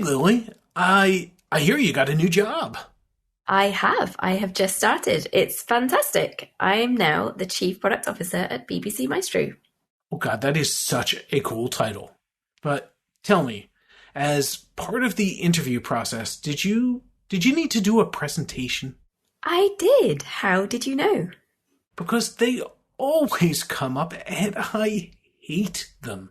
Lily, I hear you got a new job. I have just started. It's fantastic. I am now the Chief Product Officer at BBC Maestro. Oh God, that is such a cool title. But tell me, as part of the interview process, did you need to do a presentation? I did. How did you know? Because they always come up and I hate them.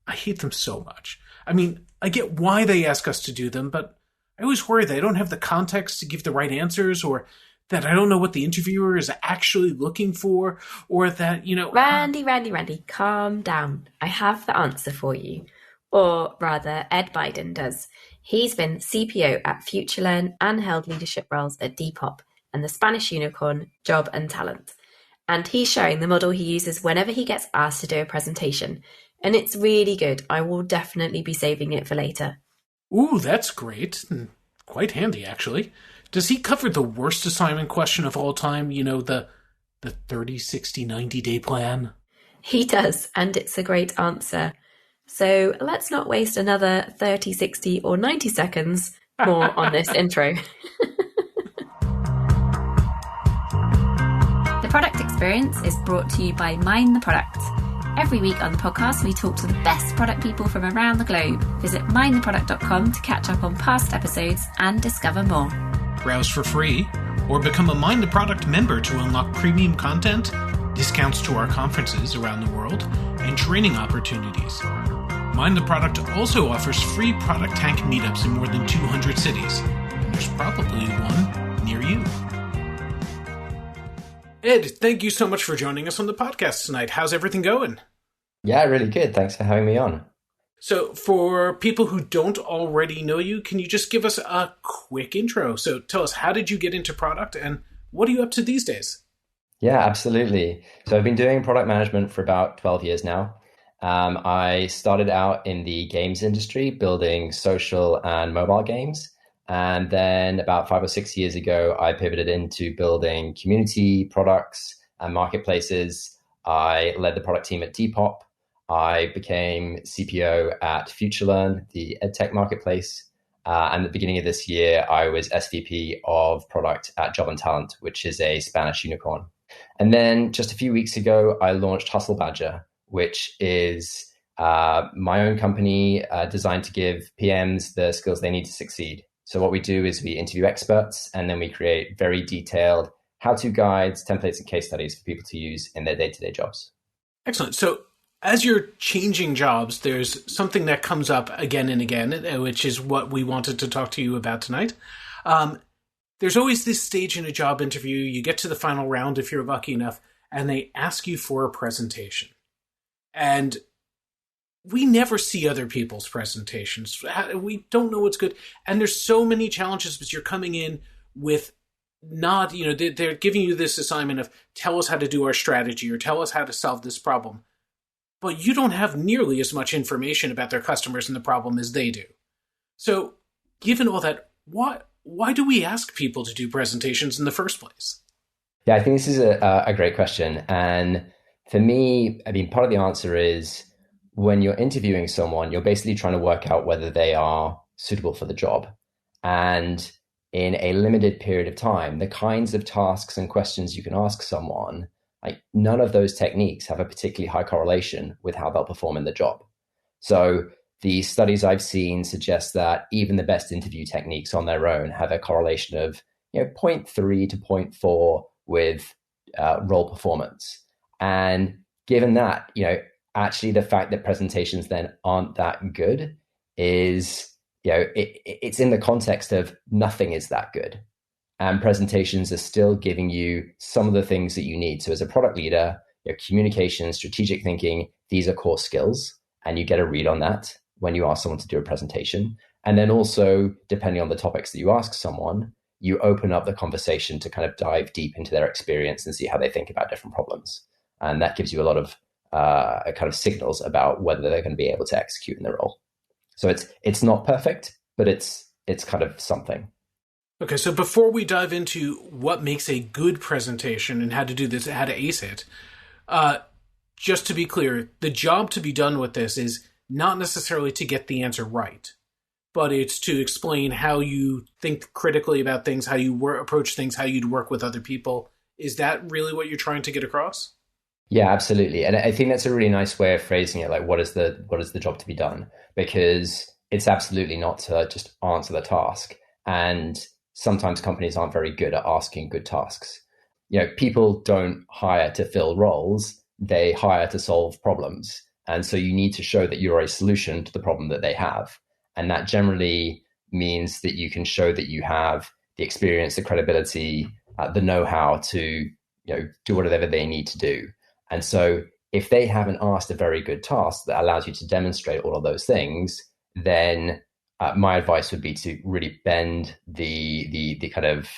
I hate them so much. I mean, I get why they ask us to do them, but I always worry that I don't have the context to give the right answers, or that I don't know what the interviewer is actually looking for, or that, Randy, calm down. I have the answer for you. Or rather, Ed Biden does. He's been CPO at Future Learn and held leadership roles at Depop and the Spanish unicorn Job and Talent. And he's showing the model he uses whenever he gets asked to do a presentation. And it's really good. I will definitely be saving it for later. Ooh, that's great. Quite handy, actually. Does he cover the worst assignment question of all time? You know, the 30, 60, 90-day plan? He does, and it's a great answer. So let's not waste another 30, 60, or 90 seconds more on this intro. The Product Experience is brought to you by Mind the Product. Every week on the podcast, we talk to the best product people from around the globe. Visit mindtheproduct.com to catch up on past episodes and discover more. Browse for free, or become a Mind the Product member to unlock premium content, discounts to our conferences around the world, and training opportunities. Mind the Product also offers free Product Tank meetups in more than 200 cities, and there's probably one near you. Ed, thank you so much for joining us on the podcast tonight. How's everything going? Yeah, really good. Thanks for having me on. So for people who don't already know you, can you just give us a quick intro? So tell us, how did you get into product and what are you up to these days? Yeah, absolutely. So I've been doing product management for about 12 years now. I started out in the games industry, building social and mobile games. And then about 5 or 6 years ago, I pivoted into building community products and marketplaces. I led the product team at Depop. I became CPO at Future Learn, the EdTech marketplace. And at the beginning of this year, I was SVP of product at Job and Talent, which is a Spanish unicorn. And then just a few weeks ago, I launched Hustle Badger, which is my own company designed to give PMs the skills they need to succeed. So what we do is we interview experts, and then we create very detailed how-to guides, templates, and case studies for people to use in their day-to-day jobs. Excellent. So as you're changing jobs, there's something that comes up again and again, which is what we wanted to talk to you about tonight. There's always this stage in a job interview. You get to the final round if you're lucky enough, and they ask you for a presentation. And we never see other people's presentations. We don't know what's good. And there's so many challenges because you're coming in with not, they're giving you this assignment of tell us how to do our strategy or tell us how to solve this problem. But you don't have nearly as much information about their customers and the problem as they do. So given all that, why do we ask people to do presentations in the first place? Yeah, I think this is a great question. And for me, part of the answer is, when you're interviewing someone, you're basically trying to work out whether they are suitable for the job. And in a limited period of time, the kinds of tasks and questions you can ask someone, like none of those techniques have a particularly high correlation with how they'll perform in the job. So the studies I've seen suggest that even the best interview techniques on their own have a correlation of 0.3 to 0.4 with role performance. And given that, actually the fact that presentations then aren't that good is, it's in the context of nothing is that good. And presentations are still giving you some of the things that you need. So as a product leader, communication, strategic thinking, these are core skills. And you get a read on that when you ask someone to do a presentation. And then also, depending on the topics that you ask someone, you open up the conversation to kind of dive deep into their experience and see how they think about different problems. And that gives you a lot of kind of signals about whether they're going to be able to execute in the role. So it's not perfect, but it's kind of something. Okay, so before we dive into what makes a good presentation and how to do this, how to ace it, just to be clear, the job to be done with this is not necessarily to get the answer right, but it's to explain how you think critically about things, how you approach things, how you'd work with other people. Is that really what you're trying to get across? Yeah, absolutely. And I think that's a really nice way of phrasing it. Like, what is the job to be done? Because it's absolutely not to just answer the task. And sometimes companies aren't very good at asking good tasks. People don't hire to fill roles, they hire to solve problems. And so you need to show that you're a solution to the problem that they have. And that generally means that you can show that you have the experience, the credibility, the know-how to do whatever they need to do. And so if they haven't asked a very good task that allows you to demonstrate all of those things, then my advice would be to really bend the kind of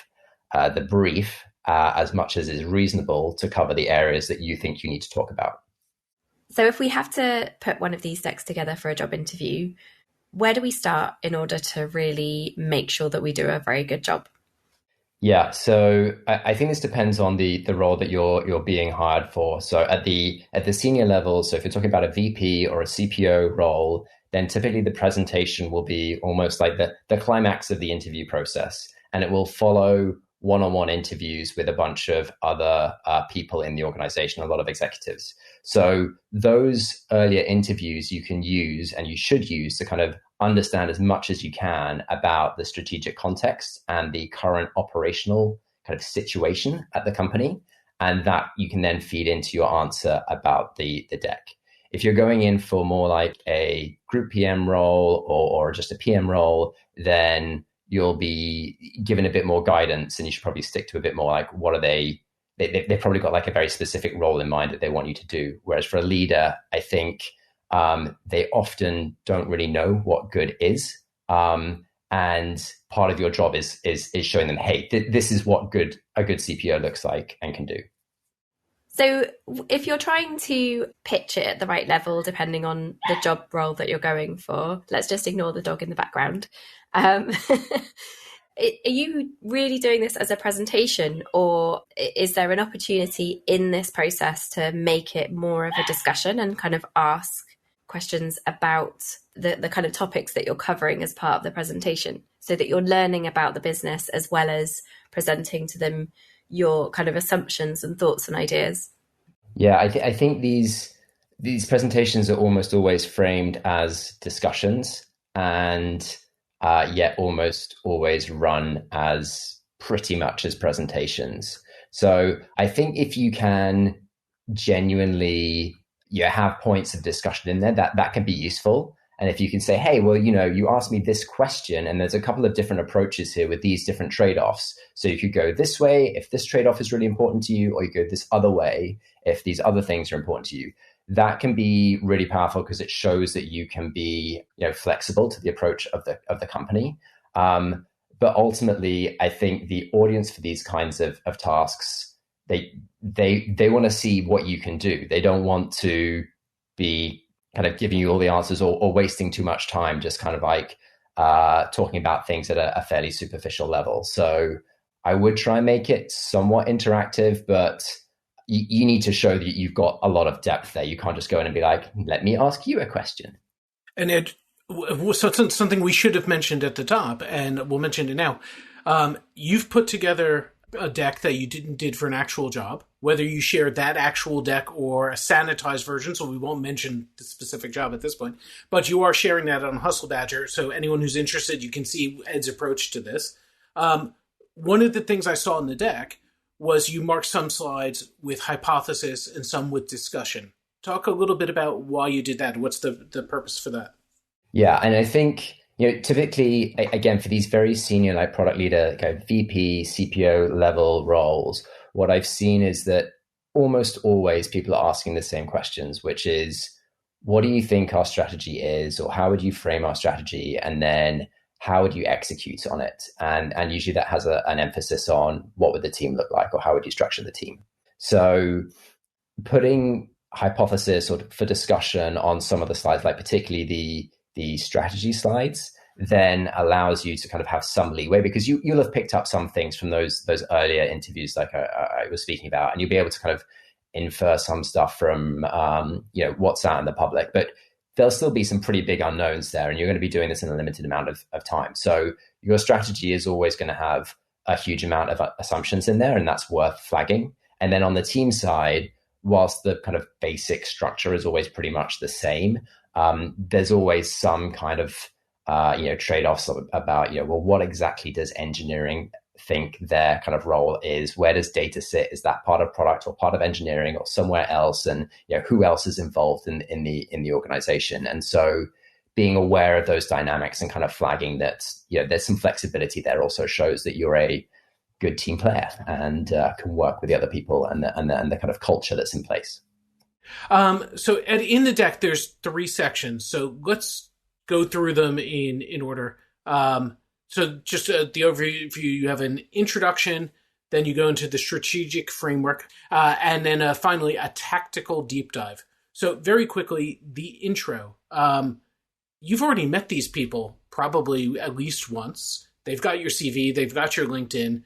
the brief as much as is reasonable to cover the areas that you think you need to talk about. So if we have to put one of these decks together for a job interview, where do we start in order to really make sure that we do a very good job? Yeah, so I think this depends on the role that you're being hired for. So at the senior level, so if you're talking about a VP or a CPO role, then typically the presentation will be almost like the climax of the interview process, and it will follow one-on-one interviews with a bunch of other people in the organization, a lot of executives. So those earlier interviews you can use, and you should use, to kind of understand as much as you can about the strategic context and the current operational kind of situation at the company. And that you can then feed into your answer about the deck. If you're going in for more like a group PM role or just a PM role, then you'll be given a bit more guidance, and you should probably stick to a bit more like, what are they've probably got like a very specific role in mind that they want you to do. Whereas for a leader, I think they often don't really know what good is. And part of your job is showing them, hey, this is what a good CPO looks like and can do. So if you're trying to pitch it at the right level, depending on the job role that you're going for, let's just ignore the dog in the background. Are you really doing this as a presentation, or is there an opportunity in this process to make it more of a discussion and kind of ask questions about the kind of topics that you're covering as part of the presentation, so that you're learning about the business as well as presenting to them your kind of assumptions and thoughts and ideas? Yeah, I think these presentations are almost always framed as discussions, and yet almost always run as pretty much as presentations. So I think if you can genuinely have points of discussion in there, that can be useful. And if you can say, hey, well, you asked me this question, and there's a couple of different approaches here with these different trade-offs. So you could go this way if this trade-off is really important to you, or you go this other way if these other things are important to you. That can be really powerful because it shows that you can be flexible to the approach of the company. But ultimately, I think the audience for these kinds of tasks, they want to see what you can do. They don't want to be kind of giving you all the answers or wasting too much time just kind of like talking about things at a fairly superficial level. So I would try and make it somewhat interactive, but you need to show that you've got a lot of depth there. You can't just go in and be like, let me ask you a question. And it was something we should have mentioned at the top, and we'll mention it now. You've put together a deck that you did for an actual job, whether you shared that actual deck or a sanitized version, so we won't mention the specific job at this point, but you are sharing that on Hustle Badger, so anyone who's interested, you can see Ed's approach to this. One of the things I saw in the deck was you marked some slides with hypothesis and some with discussion. Talk a little bit about why you did that. What's the purpose for that? Yeah, and I think typically, again, for these very senior, like product leader, kind of VP, CPO level roles, what I've seen is that almost always people are asking the same questions, which is, what do you think our strategy is, or how would you frame our strategy, and then how would you execute on it? And usually that has an emphasis on what would the team look like, or how would you structure the team. So putting hypothesis or for discussion on some of the slides, like particularly the strategy slides, then allows you to kind of have some leeway, because you'll have picked up some things from those earlier interviews like I was speaking about, and you'll be able to kind of infer some stuff from what's out in the public. But there'll still be some pretty big unknowns there, and you're going to be doing this in a limited amount of time. So your strategy is always going to have a huge amount of assumptions in there, and that's worth flagging. And then on the team side, whilst the kind of basic structure is always pretty much the same, there's always some kind of trade-offs about, well, what exactly does engineering think their kind of role is? Where does data sit? Is that part of product or part of engineering or somewhere else? And who else is involved in the organization? And so being aware of those dynamics and kind of flagging that there's some flexibility there also shows that you're a good team player and can work with the other people and the kind of culture that's in place. So in the deck, there's 3 sections. So let's go through them in order. So just the overview, you have an introduction, then you go into the strategic framework, and then finally a tactical deep dive. So very quickly, the intro. You've already met these people probably at least once. They've got your CV, they've got your LinkedIn.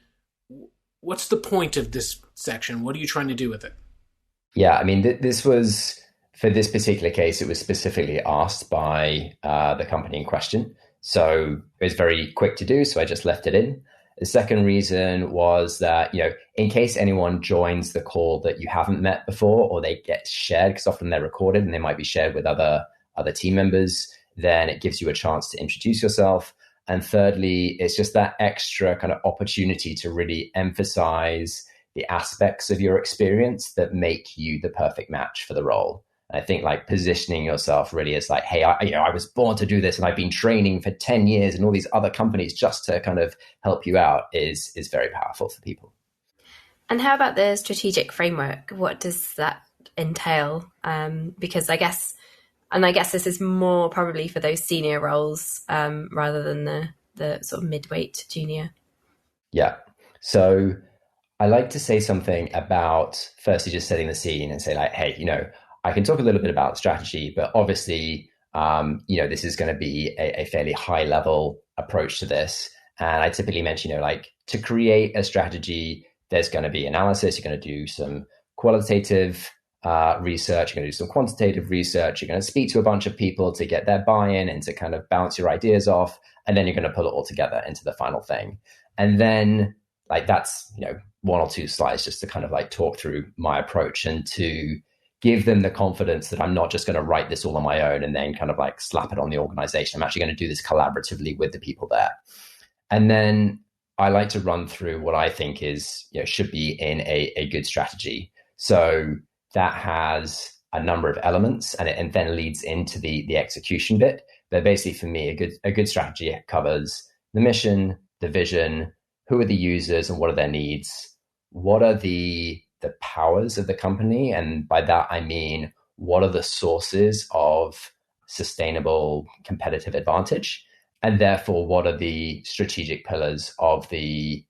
What's the point of this section? What are you trying to do with it? Yeah, I mean, this was, for this particular case, it was specifically asked by the company in question. So it was very quick to do, so I just left it in. The second reason was that, in case anyone joins the call that you haven't met before, or they get shared, because often they're recorded and they might be shared with other team members, then it gives you a chance to introduce yourself. And thirdly, it's just that extra kind of opportunity to really emphasize the aspects of your experience that make you the perfect match for the role. I think like positioning yourself really is like, hey, I was born to do this and I've been training for 10 years in all these other companies just to kind of help you out is very powerful for people. And how about the strategic framework? What does that entail? Because I guess this is more probably for those senior roles rather than the sort of mid-weight to junior. Yeah. So I like to say something about firstly just setting the scene and say like, hey, I can talk a little bit about strategy, but obviously, this is going to be a fairly high level approach to this. And I typically mention, like to create a strategy, there's going to be analysis. You're going to do some qualitative research. You're going to do some quantitative research. You're going to speak to a bunch of people to get their buy-in and to kind of bounce your ideas off. And then you're going to pull it all together into the final thing. And then like that's, 1 or 2 slides just to kind of like talk through my approach and to give them the confidence that I'm not just going to write this all on my own and then kind of like slap it on the organization. I'm actually going to do this collaboratively with the people there. And then I like to run through what I think is, should be in a good strategy. So that has a number of elements and then leads into the execution bit. But basically for me, a good strategy covers the mission, the vision, who are the users and what are their needs? What are the powers of the company? And by that, I mean, what are the sources of sustainable competitive advantage? And therefore, what are the strategic pillars of the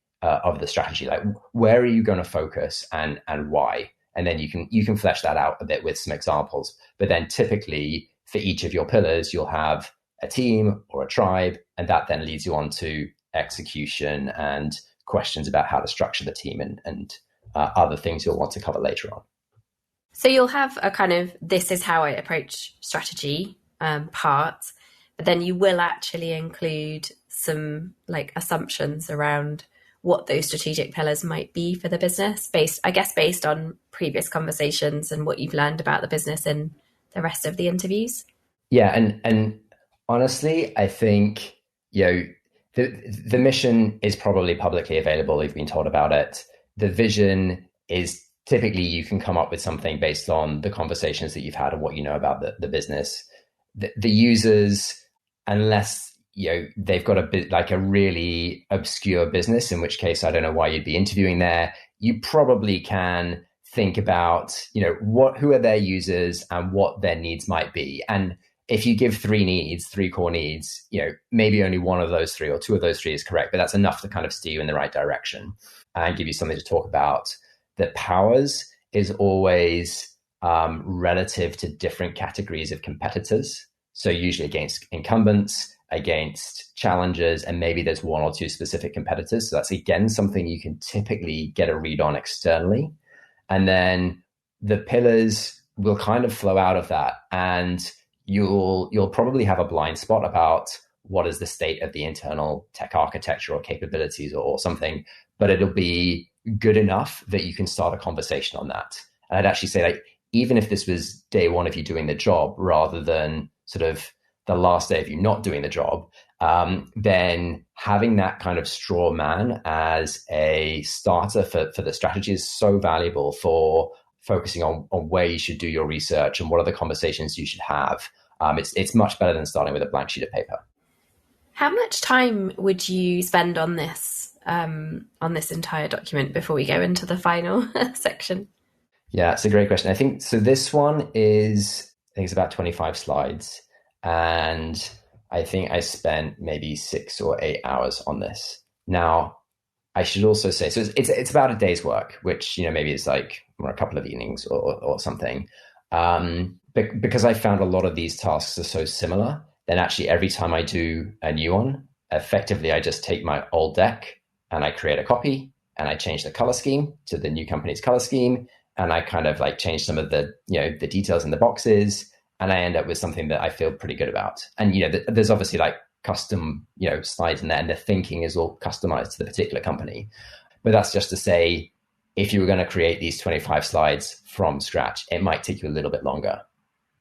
strategy? Like, where are you going to focus and why? And then you can flesh that out a bit with some examples. But then typically for each of your pillars, you'll have a team or a tribe, and that then leads you on to execution and questions about how to structure the team and other things you'll want to cover later on. So you'll have a kind of, this is how I approach strategy part, but then you will actually include some like assumptions around what those strategic pillars might be for the business based on previous conversations and what you've learned about the business in the rest of the interviews. Yeah. And honestly, I think, the mission is probably publicly available. You've been told about it. The vision is typically you can come up with something based on the conversations that you've had and what you know about the business. The users, unless they've got a bit like a really obscure business, in which case I don't know why you'd be interviewing there. You probably can think about who are their users and what their needs might be. And if you give 3 core needs, maybe only 1 of those 3 or 2 of those 3 is correct, but that's enough to kind of steer you in the right direction and give you something to talk about. The powers is always relative to different categories of competitors. So usually against incumbents, against challengers, and maybe there's 1 or 2 specific competitors. So that's again something you can typically get a read on externally. And then the pillars will kind of flow out of that. And you'll probably have a blind spot about what is the state of the internal tech architecture or capabilities or something, but it'll be good enough that you can start a conversation on that. And I'd actually say, like, even if this was day one of you doing the job rather than sort of the last day of you not doing the job, then having that kind of straw man as a starter for the strategy is so valuable for focusing on where you should do your research and what are the conversations you should have. It's much better than starting with a blank sheet of paper. How much time would you spend on this entire document before we go into the final section? Yeah, it's a great question. I think so. This one is, I think it's about 25 slides, and I think I spent maybe 6 or 8 hours on this. Now, I should also say, so it's about a day's work, which, maybe it's like a couple of evenings or something. Because I found a lot of these tasks are so similar, then actually every time I do a new one, effectively I just take my old deck and I create a copy and I change the color scheme to the new company's color scheme. And I kind of like change some of the, the details in the boxes, and I end up with something that I feel pretty good about. And, there's obviously like custom, slides in there, and the thinking is all customized to the particular company. But that's just to say, if you were going to create these 25 slides from scratch, it might take you a little bit longer,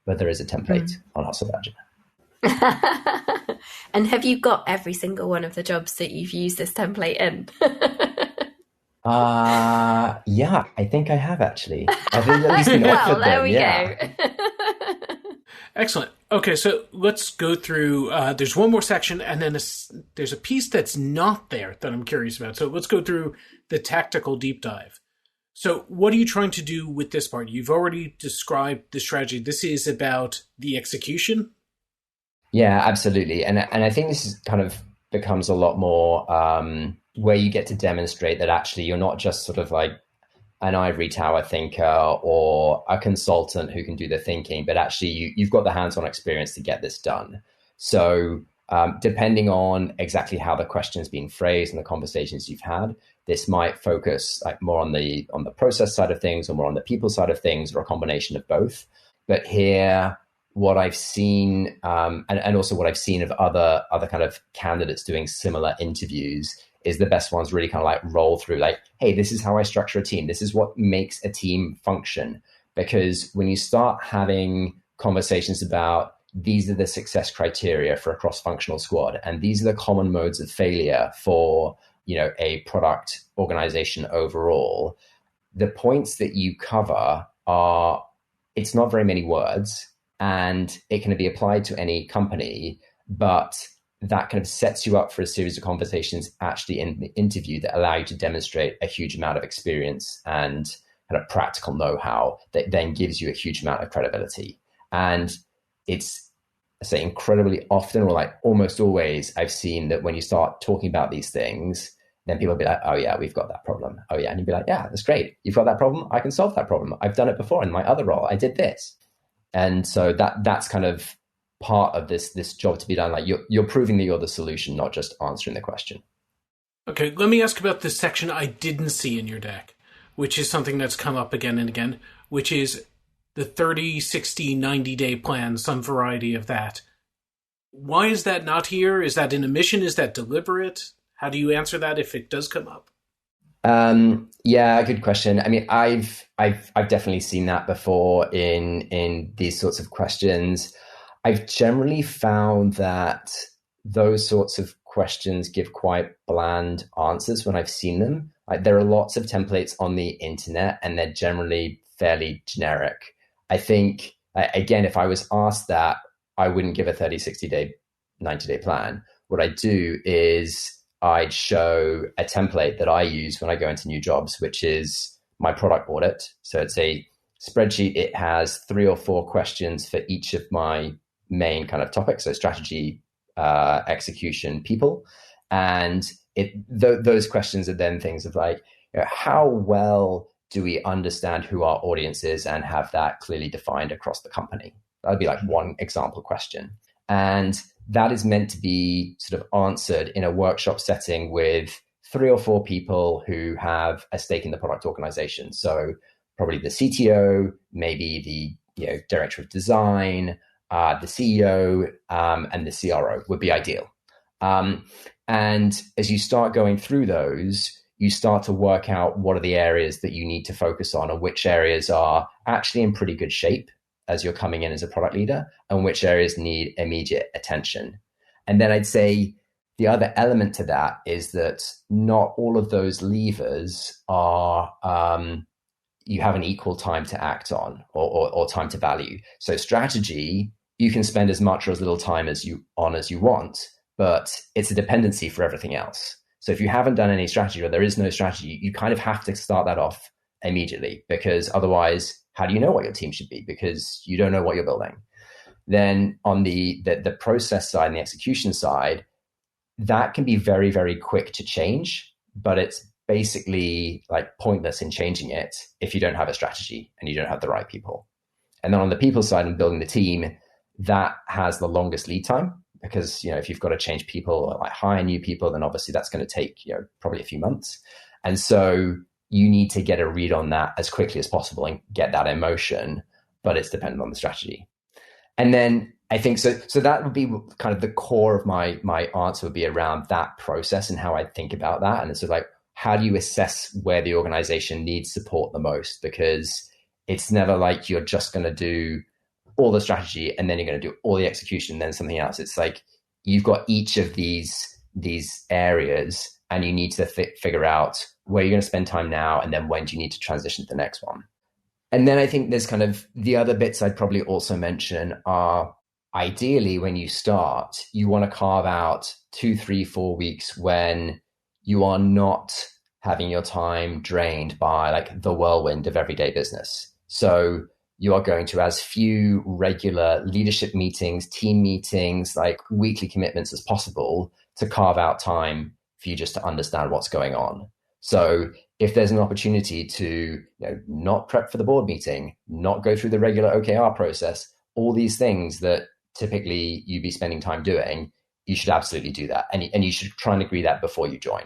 but there is a template on Hustle Badger. And have you got every single one of the jobs that you've used this template in? Yeah, I think I have actually. I think at least been offered there them. we go. Excellent. Okay, so let's go through, there's one more section, and then there's a piece that's not there that I'm curious about. So let's go through the tactical deep dive. So what are you trying to do with this part? You've already described the strategy. This is about the execution? Yeah, absolutely. And I think this is kind of becomes a lot more where you get to demonstrate that actually you're not just sort of like an ivory tower thinker or a consultant who can do the thinking, but actually you've got the hands-on experience to get this done. So depending on exactly how the question's been phrased and the conversations you've had, this might focus like more on the process side of things or more on the people side of things, or a combination of both. But here, what I've seen, and also what I've seen of other kind of candidates doing similar interviews, is the best ones really kind of like roll through like, hey, this is how I structure a team. This is what makes a team function. Because when you start having conversations about these are the success criteria for a cross-functional squad, and these are the common modes of failure for, a product organization overall, the points that you cover are, it's not very many words, and it can be applied to any company, but that kind of sets you up for a series of conversations actually in the interview that allow you to demonstrate a huge amount of experience and kind of practical know-how that then gives you a huge amount of credibility. And it's, I say, incredibly often, or like almost always, I've seen that when you start talking about these things, then people will be like, oh yeah, we've got that problem. Oh yeah. And you'd be like, yeah, that's great. You've got that problem. I can solve that problem. I've done it before in my other role. I did this. And so that's kind of part of this job to be done. Like you're proving that you're the solution, not just answering the question. Okay, let me ask about this section I didn't see in your deck, which is something that's come up again and again, which is the 30, 60, 90-day plan, some variety of that. Why is that not here? Is that an omission? Is that deliberate? How do you answer that if it does come up? Yeah, good question. I mean, I've definitely seen that before in these sorts of questions. I've generally found that those sorts of questions give quite bland answers when I've seen them. Like, there are lots of templates on the internet, and they're generally fairly generic. I think, again, if I was asked that, I wouldn't give a 30, 60-day, 90-day plan. What I do is I'd show a template that I use when I go into new jobs, which is my product audit. So it's a spreadsheet. It has 3 or 4 questions for each of my main kind of topics. So strategy, execution, people. And those questions are then things of like, how well do we understand who our audience is and have that clearly defined across the company? That'd be like one example question. And that is meant to be sort of answered in a workshop setting with 3 or 4 people who have a stake in the product organization. So probably the CTO, maybe the director of design, the CEO, and the CRO would be ideal. And as you start going through those, you start to work out what are the areas that you need to focus on, and which areas are actually in pretty good shape as you're coming in as a product leader, and which areas need immediate attention. And then I'd say the other element to that is that not all of those levers are you have an equal time to act on, or time to value. So strategy, you can spend as much or as little time as you want, but it's a dependency for everything else. So if you haven't done any strategy, or there is no strategy, you kind of have to start that off immediately, because otherwise, how do you know what your team should be? Because you don't know what you're building. Then on the process side and the execution side, that can be very, very quick to change, but it's basically like pointless in changing it if you don't have a strategy and you don't have the right people. And then on the people side and building the team, that has the longest lead time, because if you've got to change people or like hire new people, then obviously that's going to take probably a few months. And so you need to get a read on that as quickly as possible and get that in motion, but it's dependent on the strategy. And then I think so that would be kind of the core of my answer, would be around that process and how I think about that. And it's sort of like, how do you assess where the organization needs support the most? Because it's never like you're just going to do all the strategy and then you're going to do all the execution and then something else. It's like you've got each of these areas, and you need to figure out where you're going to spend time now, and then when do you need to transition to the next one. And then I think there's kind of the other bits I'd probably also mention are, ideally when you start, you want to carve out 2, 3, 4 weeks when you are not having your time drained by like the whirlwind of everyday business. So you are going to as few regular leadership meetings, team meetings, like weekly commitments as possible, to carve out time for you just to understand what's going on. So if there's an opportunity to not prep for the board meeting, not go through the regular OKR process, all these things that typically you'd be spending time doing, you should absolutely do that. And you should try and agree that before you join.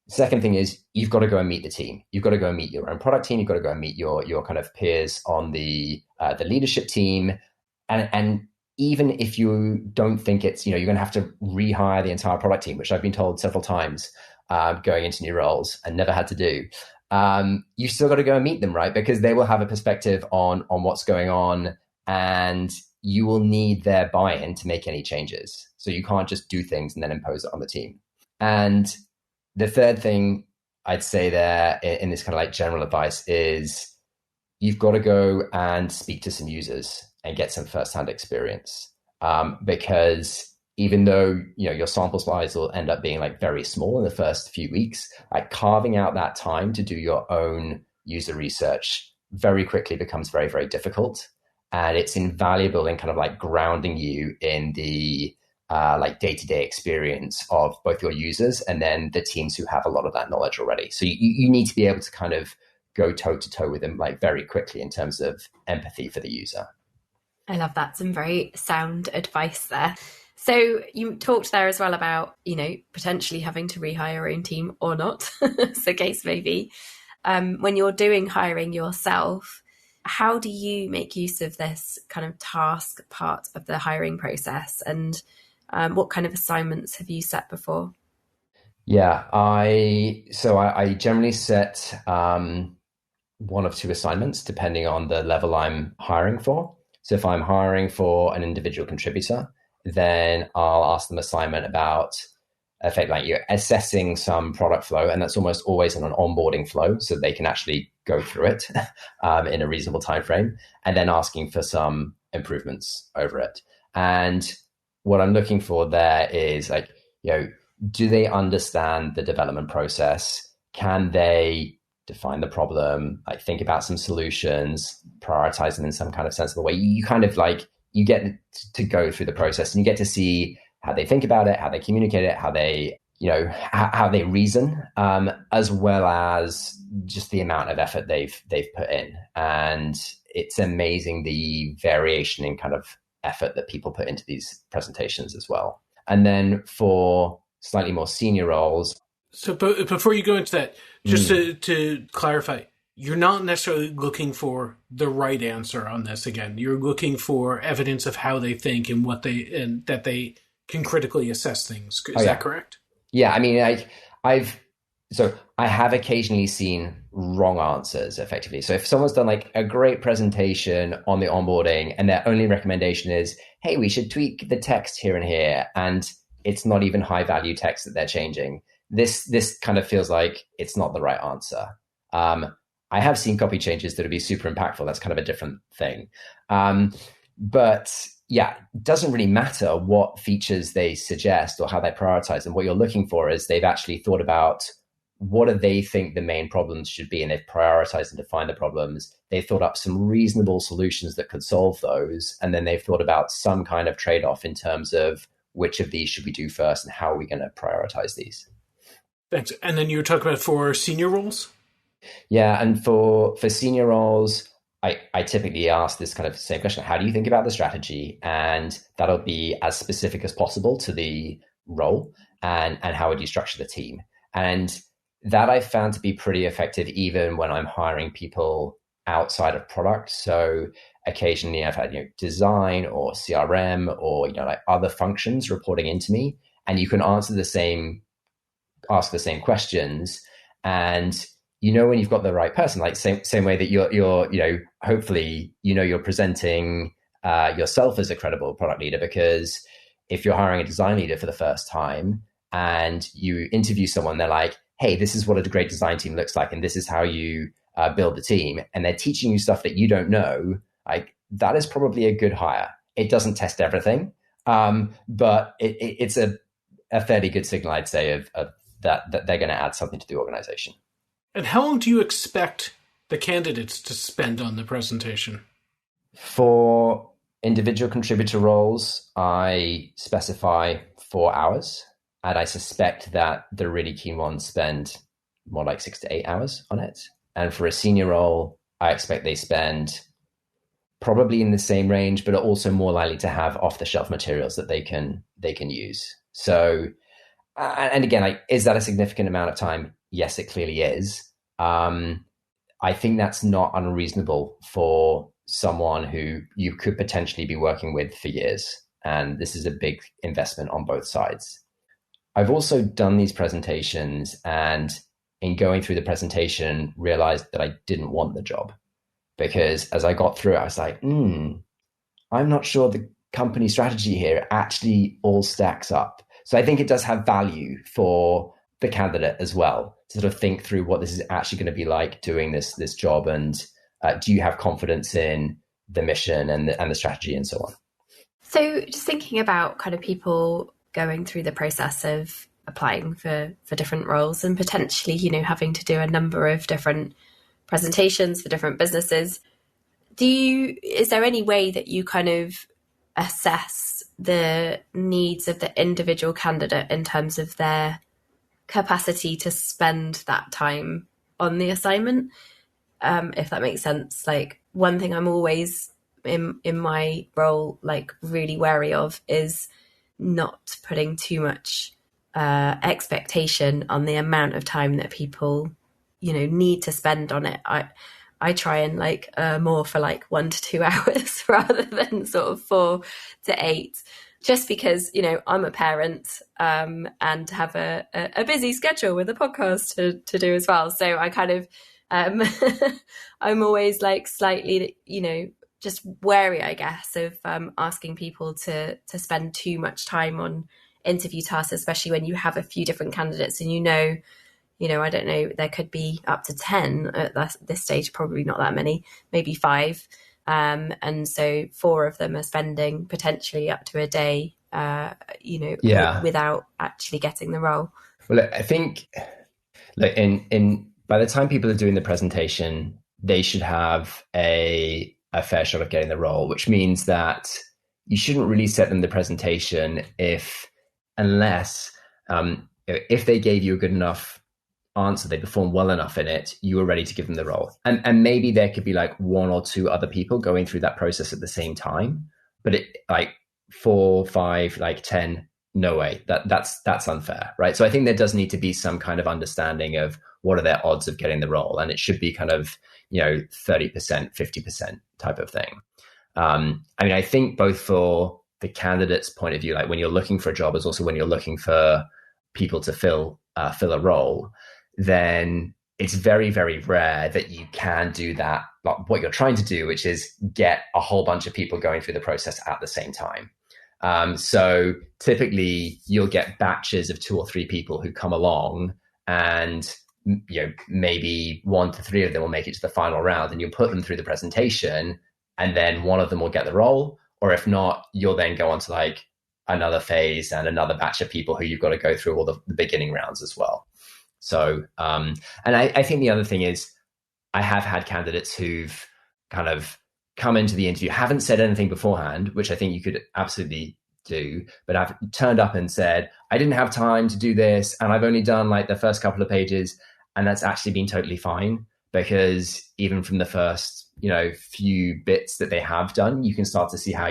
Second thing is, you've got to go and meet the team. You've got to go and meet your own product team. You've got to go and meet your kind of peers on the leadership team. And even if you don't think it's, you're going to have to rehire the entire product team, which I've been told several times going into new roles and never had to do, you still got to go and meet them, right? Because they will have a perspective on what's going on, and you will need their buy-in to make any changes. So you can't just do things and then impose it on the team. And the third thing I'd say there in this kind of like general advice is, you've got to go and speak to some users and get some firsthand experience. Because even though, your sample size will end up being like very small in the first few weeks, like carving out that time to do your own user research very quickly becomes very, very difficult. And it's invaluable in kind of like grounding you in the like day-to-day experience of both your users and then the teams who have a lot of that knowledge already. So you need to be able to kind of go toe-to-toe with them like very quickly in terms of empathy for the user. I love that. Some very sound advice there. So you talked there as well about, potentially having to rehire your own team or not, so case may be. When you're doing hiring yourself, how do you make use of this kind of task part of the hiring process? And what kind of assignments have you set before? Yeah, I generally set one of two assignments depending on the level I'm hiring for. So if I'm hiring for an individual contributor, then I'll ask them assignment about like you're assessing some product flow, and that's almost always in an onboarding flow, so they can actually go through it in a reasonable time frame, and then asking for some improvements over it. And what I'm looking for there is like, do they understand the development process? Can they define the problem, like think about some solutions, prioritize them in some kind of sensible way? You kind of like, you get to go through the process and you get to see how they think about it, how they communicate it, how they, how they reason, as well as just the amount of effort they've put in. And it's amazing the variation in kind of effort that people put into these presentations as well. And then for slightly more senior roles. So before you go into that, just to clarify, you're not necessarily looking for the right answer on this again. You're looking for evidence of how they think and that they can critically assess things. Is that correct? Yeah, I mean, I have occasionally seen wrong answers effectively. So if someone's done like a great presentation on the onboarding and their only recommendation is, hey, we should tweak the text here and here, and it's not even high value text that they're changing, this kind of feels like it's not the right answer. I have seen copy changes that would be super impactful. That's kind of a different thing. But yeah, it doesn't really matter what features they suggest or how they prioritize them. What you're looking for is they've actually thought about what do they think the main problems should be, and they've prioritized and defined the problems. They've thought up some reasonable solutions that could solve those. And then they've thought about some kind of trade-off in terms of which of these should we do first and how are we going to prioritize these. Thanks. And then you were talking about for senior roles? Yeah, and for senior roles, I typically ask this kind of same question. How do you think about the strategy? And that'll be as specific as possible to the role, and how would you structure the team? And that I found to be pretty effective even when I'm hiring people outside of product. So occasionally I've had design or CRM or like other functions reporting into me, and you can ask the same questions, and when you've got the right person, like same way that you're hopefully you're presenting yourself as a credible product leader, because if you're hiring a design leader for the first time and you interview someone, they're like, hey, this is what a great design team looks like, and this is how you build the team, and they're teaching you stuff that you don't know, like that is probably a good hire. It doesn't test everything, but it's a fairly good signal, I'd say, of that they're going to add something to the organization. And how long do you expect the candidates to spend on the presentation? For individual contributor roles, I specify 4 hours. And I suspect that the really keen ones spend more like 6 to 8 hours on it. And for a senior role, I expect they spend probably in the same range, but are also more likely to have off-the-shelf materials that they can use. So, and again, like, is that a significant amount of time? Yes, it clearly is. I think that's not unreasonable for someone who you could potentially be working with for years. And this is a big investment on both sides. I've also done these presentations, and in going through the presentation, realized that I didn't want the job, because as I got through it, I was like, I'm not sure the company strategy here actually all stacks up. So I think it does have value for the candidate as well to sort of think through what this is actually going to be like doing this job, and do you have confidence in the mission and the strategy and so on. So just thinking about kind of people going through the process of applying for different roles and potentially, having to do a number of different presentations for different businesses, is there any way that you kind of assess the needs of the individual candidate in terms of their capacity to spend that time on the assignment? If that makes sense. Like, one thing I'm always in my role, like, really wary of is not putting too much expectation on the amount of time that people, need to spend on it. I try and more for 1 to 2 hours rather than sort of 4 to 8, just because, I'm a parent and have a busy schedule with a podcast to do as well. So I kind of, I'm always slightly, just wary, I guess, of asking people to spend too much time on interview tasks, especially when you have a few different candidates and I don't know, there could be up to 10 at this stage, probably not that many, maybe 5. And so 4 of them are spending potentially up to a day, without actually getting the role. Well, I think by the time people are doing the presentation, they should have a fair shot of getting the role, which means that you shouldn't really set them the presentation unless if they gave you a good enough answer, they performed well enough in it, you were ready to give them the role. And maybe there could be 1 or 2 other people going through that process at the same time, but 4, 5, 10 no way, that's unfair, right? So I think there does need to be some kind of understanding of what are their odds of getting the role, and it should be kind of 30%, 50% type of thing. I think both for the candidate's point of view, like when you're looking for a job, as also when you're looking for people to fill a role, then it's very, very rare that you can do that. Like what you're trying to do, which is get a whole bunch of people going through the process at the same time. So typically you'll get batches of 2 or 3 people who come along, and maybe 1 to 3 of them will make it to the final round, and you'll put them through the presentation, and then one of them will get the role. Or if not, you'll then go on to like another phase and another batch of people who you've got to go through all the beginning rounds as well. So, and I think the other thing is, I have had candidates who've kind of come into the interview, haven't said anything beforehand, which I think you could absolutely do, but I've turned up and said, I didn't have time to do this, and I've only done like the first couple of pages. And that's actually been totally fine, because even from the first, few bits that they have done, you can start to see how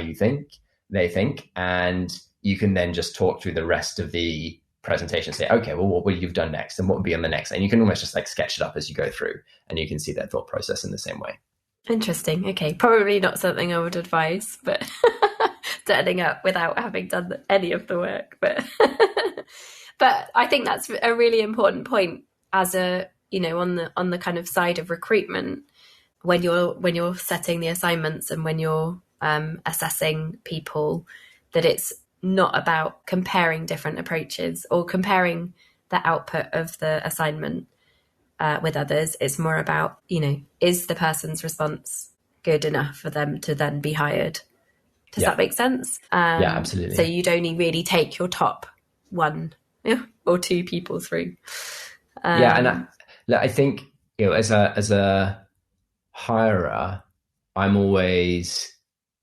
they think, and you can then just talk through the rest of the presentation, say, okay, well, what would you've done next, and what would be on the next? And you can almost just like sketch it up as you go through, and you can see their thought process in the same way. Interesting. Okay, probably not something I would advise, but turning up without having done any of the work. But but I think that's a really important point as a on the kind of side of recruitment, when you're setting the assignments and when you're assessing people, that it's not about comparing different approaches or comparing the output of the assignment with others. It's more about, is the person's response good enough for them to then be hired? Does that make sense? Yeah, absolutely. So you'd only really take your top 1 or 2 people through. And I think, as a hirer, I'm always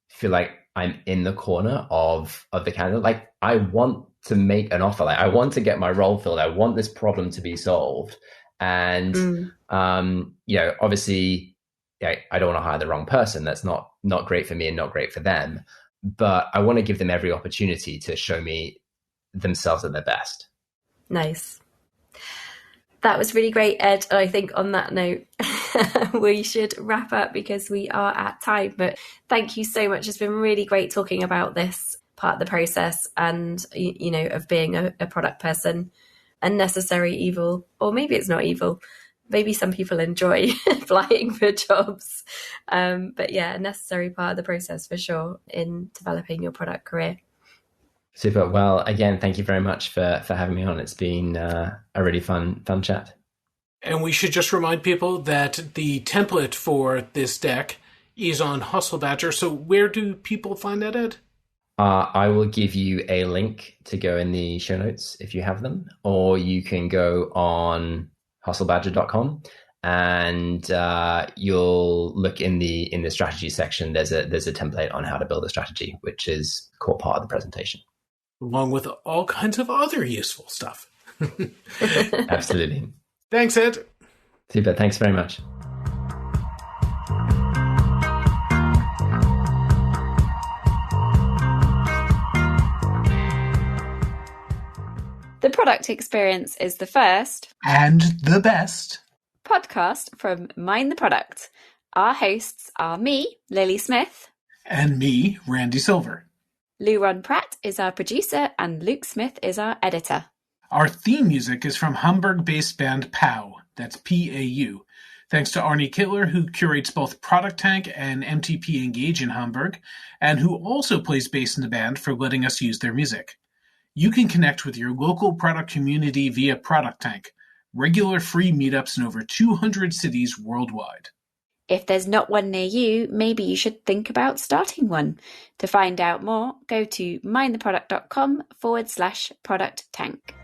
feel like I'm in the corner of the candidate. Like, I want to make an offer. Like, I want to get my role filled. I want this problem to be solved. And, obviously, I don't want to hire the wrong person. That's not great for me and not great for them. But I want to give them every opportunity to show me themselves at their best. Nice. That was really great, Ed. I think on that note, we should wrap up because we are at time. But thank you so much. It's been really great talking about this part of the process and, of being a product person. A necessary evil, or maybe it's not evil. Maybe some people enjoy applying for jobs. But yeah, a necessary part of the process for sure in developing your product career. Super. Well, again, thank you very much for having me on. It's been a really fun chat. And we should just remind people that the template for this deck is on Hustle Badger. So where do people find that, Ed? I will give you a link to go in the show notes if you have them, or you can go on hustlebadger.com and you'll look in the strategy section. There's a template on how to build a strategy, which is a core part of the presentation, along with all kinds of other useful stuff. Absolutely. Thanks, Ed. Super. Thanks very much. The Product Experience is the first and the best podcast from Mind the Product. Our hosts are me, Lily Smith, and me, Randy Silver. Lou Ron Pratt is our producer and Luke Smith is our editor. Our theme music is from Hamburg-based band PAU. That's P-A-U. Thanks to Arnie Kittler, who curates both Product Tank and MTP Engage in Hamburg, and who also plays bass in the band, for letting us use their music. You can connect with your local product community via Product Tank, regular free meetups in over 200 cities worldwide. If there's not one near you, maybe you should think about starting one. To find out more, go to mindtheproduct.com/product tank.